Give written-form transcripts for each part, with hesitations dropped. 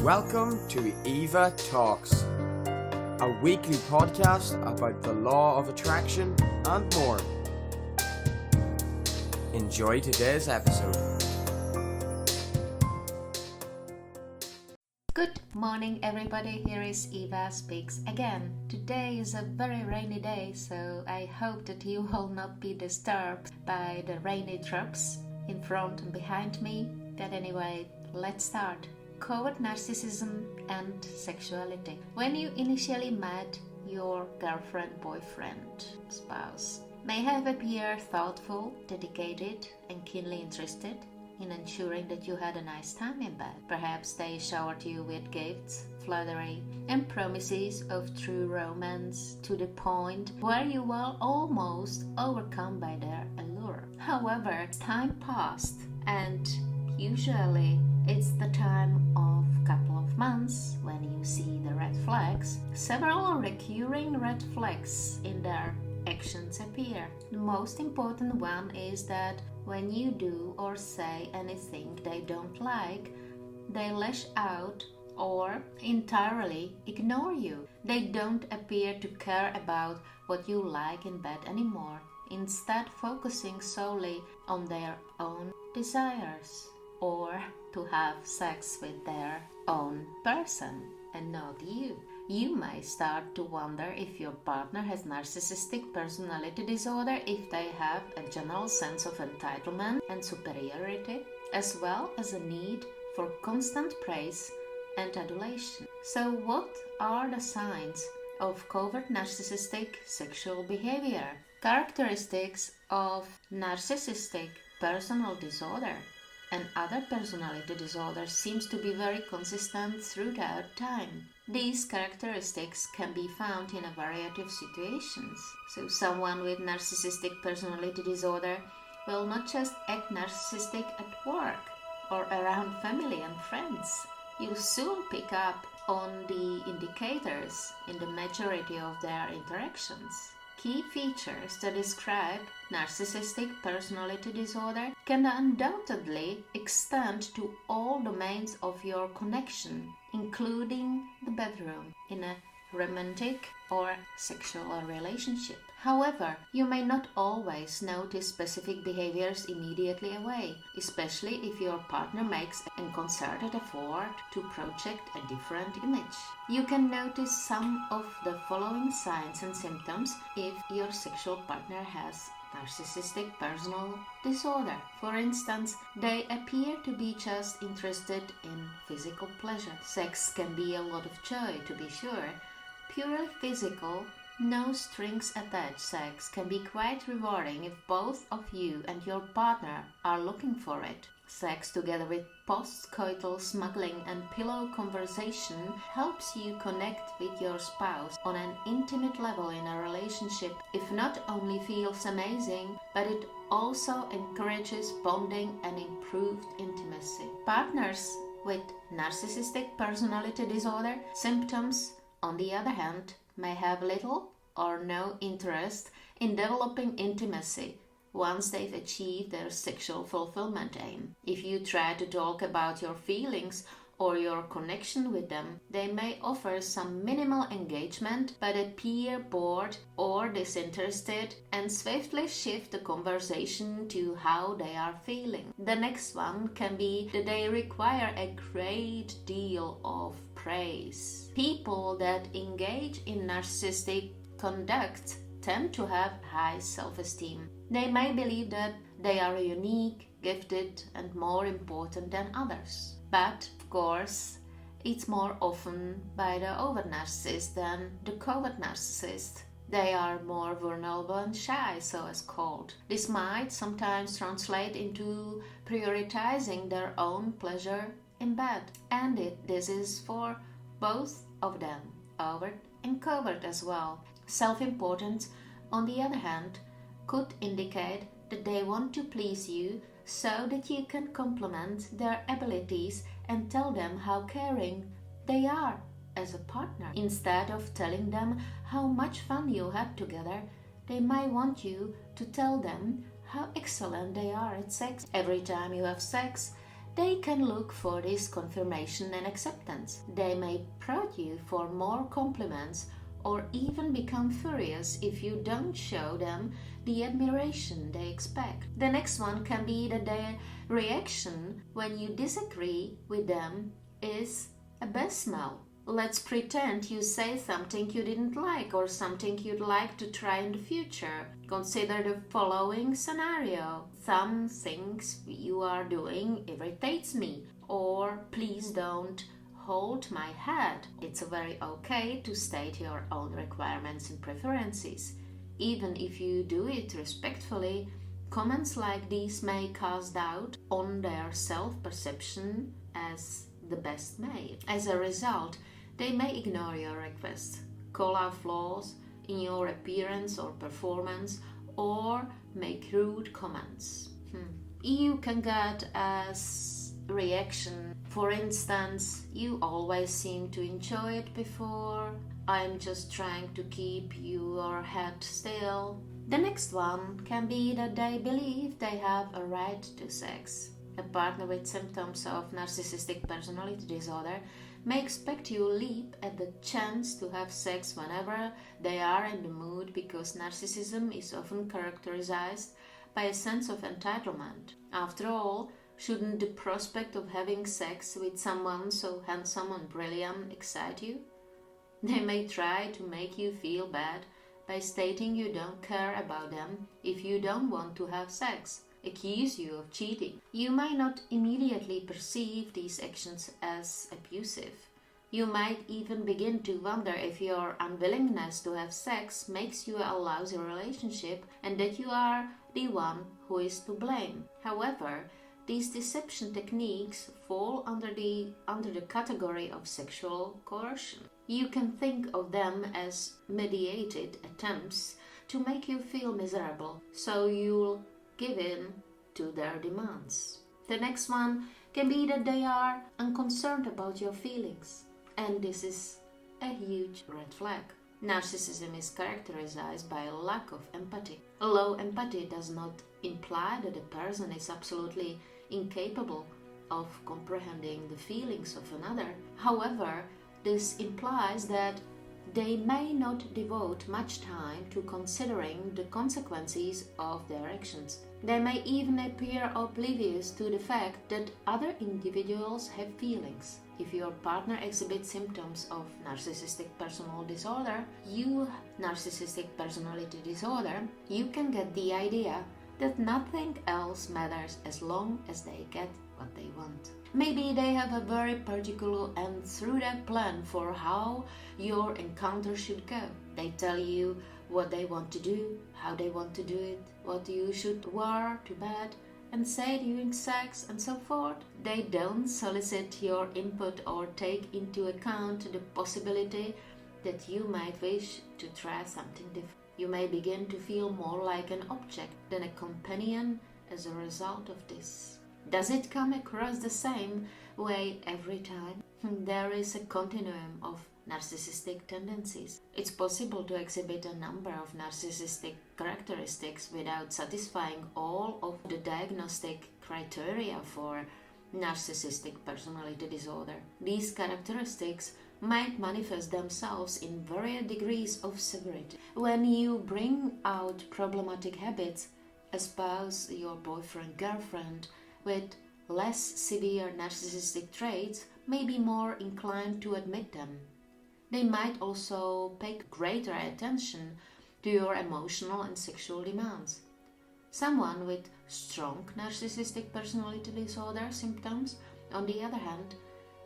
Welcome to Eva Talks, a weekly podcast about the law of attraction and more. Enjoy today's episode. Good morning, everybody. Here is Eva Speaks again. Today is a very rainy day, so I hope that you will not be disturbed by the rainy drops in front and behind me. But anyway, let's start. Covert narcissism and sexuality. When you initially met, your girlfriend, boyfriend, spouse may have appeared thoughtful, dedicated, and keenly interested in ensuring that you had a nice time in bed. Perhaps they showered you with gifts, flattery, and promises of true romance to the point where you were almost overcome by their allure. However, time passed, and usually it's the time of couple of months when you see the red flags. Several recurring red flags in their actions appear. The most important one is that when you do or say anything they don't like, they lash out or entirely ignore you. They don't appear to care about what you like in bed anymore, instead focusing solely on their own desires or to have sex with their own person and not you. You may start to wonder if your partner has narcissistic personality disorder, if they have a general sense of entitlement and superiority, as well as a need for constant praise and adulation. So what are the signs of covert narcissistic sexual behavior? Characteristics of narcissistic personal disorder and other personality disorders seems to be very consistent throughout time. These characteristics can be found in a variety of situations. So someone with narcissistic personality disorder will not just act narcissistic at work or around family and friends. You'll soon pick up on the indicators in the majority of their interactions. Key features that describe narcissistic personality disorder can undoubtedly extend to all domains of your connection, including the bedroom, in a romantic or sexual relationship. However, you may not always notice specific behaviors immediately away, especially if your partner makes a concerted effort to project a different image. You can notice some of the following signs and symptoms if your sexual partner has narcissistic personal disorder. For instance, they appear to be just interested in physical pleasure. Sex can be a lot of joy, to be sure. Purely physical, no strings attached sex can be quite rewarding if both of you and your partner are looking for it. Sex together with post-coital smuggling and pillow conversation helps you connect with your spouse on an intimate level in a relationship. It not only feels amazing, but it also encourages bonding and improved intimacy. Partners with narcissistic personality disorder symptoms, on the other hand, may have little or no interest in developing intimacy once they've achieved their sexual fulfillment aim. If you try to talk about your feelings or your connection with them, they may offer some minimal engagement but appear bored or disinterested and swiftly shift the conversation to how they are feeling. The next one can be that they require a great deal of praise. People that engage in narcissistic conduct tend to have high self-esteem. They may believe that they are unique, gifted, and more important than others. But, of course, it's more often by the overt narcissist than the covert narcissist. They are more vulnerable and shy, so as called. This might sometimes translate into prioritizing their own pleasure in bed. And this is for both of them, overt and covert as well. Self-importance, on the other hand, could indicate that they want to please you so that you can compliment their abilities and tell them how caring they are as a partner. Instead of telling them how much fun you had together, they might want you to tell them how excellent they are at sex. Every time you have sex, They can look for this confirmation and acceptance. They may prod you for more compliments or even become furious if you don't show them the admiration they expect. The next one can be that their reaction when you disagree with them is abysmal. Let's pretend you say something you didn't like or something you'd like to try in the future. Consider the following scenario. Some things you are doing irritates me, or please don't hold my head. It's very okay to state your own requirements and preferences. Even if you do it respectfully, comments like these may cast doubt on their self-perception as the best mate. As a result, they may ignore your requests, call out flaws in your appearance or performance, or make rude comments. You can get as reaction, for instance, you always seem to enjoy it before, I'm just trying to keep your head still. The next one can be that they believe they have a right to sex. A partner with symptoms of narcissistic personality disorder may expect you leap at the chance to have sex whenever they are in the mood, because narcissism is often characterized by a sense of entitlement. After all, shouldn't the prospect of having sex with someone so handsome and brilliant excite you? They may try to make you feel bad by stating you don't care about them if you don't want to have sex, accuse you of cheating. You may not immediately perceive these actions as abusive. You might even begin to wonder if your unwillingness to have sex makes you a lousy relationship and that you are the one who is to blame. However, these deception techniques fall under the category of sexual coercion. You can think of them as mediated attempts to make you feel miserable, so you'll give in to their demands. The next one can be that they are unconcerned about your feelings, and this is a huge red flag. Narcissism is characterized by a lack of empathy. Low empathy does not imply that a person is absolutely incapable of comprehending the feelings of another. However, this implies that they may not devote much time to considering the consequences of their actions. They may even appear oblivious to the fact that other individuals have feelings. If your partner exhibits symptoms of narcissistic personality disorder, you can get the idea that nothing else matters as long as they get what they want. Maybe they have a very particular and thorough plan for how your encounter should go. They tell you what they want to do, how they want to do it, what you should wear to bed and say during sex, and so forth. They don't solicit your input or take into account the possibility that you might wish to try something different. You may begin to feel more like an object than a companion as a result of this. Does it come across the same way every time? There is a continuum of narcissistic tendencies. It's possible to exhibit a number of narcissistic characteristics without satisfying all of the diagnostic criteria for narcissistic personality disorder. These characteristics might manifest themselves in various degrees of severity. When you bring out problematic habits, a spouse, your boyfriend, girlfriend with less severe narcissistic traits may be more inclined to admit them. They might also pay greater attention to your emotional and sexual demands. Someone with strong narcissistic personality disorder symptoms, on the other hand,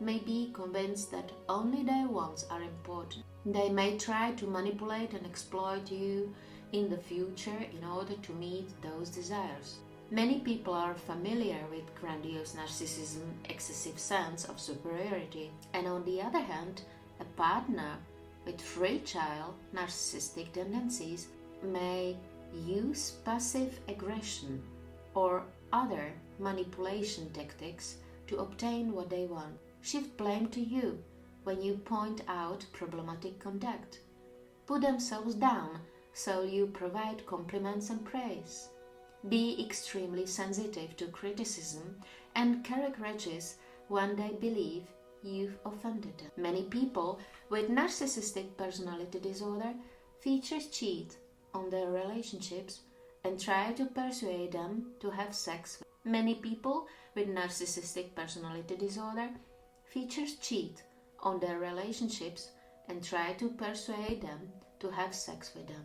may be convinced that only their wants are important. They may try to manipulate and exploit you in the future in order to meet those desires. Many people are familiar with grandiose narcissism, excessive sense of superiority, and on the other hand, a partner with fragile narcissistic tendencies may use passive aggression or other manipulation tactics to obtain what they want. Shift blame to you when you point out problematic conduct. Put themselves down so you provide compliments and praise. be extremely sensitive to criticism, and carry grudges when they believe you've offended them. Many people with narcissistic personality disorder features cheat on their relationships and try to persuade them to have sex. Many people with narcissistic personality disorder features cheat on their relationships and try to persuade them to have sex with them.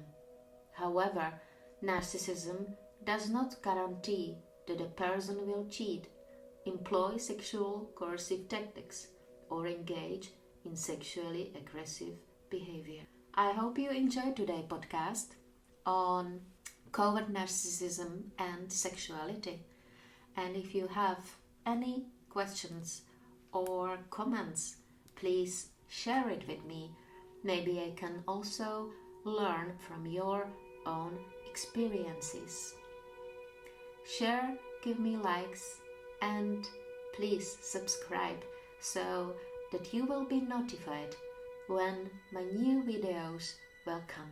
However, narcissism does not guarantee that a person will cheat, employ sexual coercive tactics, or engage in sexually aggressive behavior. I hope you enjoyed today's podcast on covert narcissism and sexuality. And if you have any questions or comments, please share it with me. Maybe I can also learn from your own experiences. Share, give me likes, and please subscribe so that you will be notified when my new videos will come.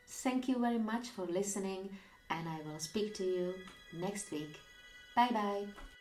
Thank you very much for listening, and I will speak to you next week. Bye bye.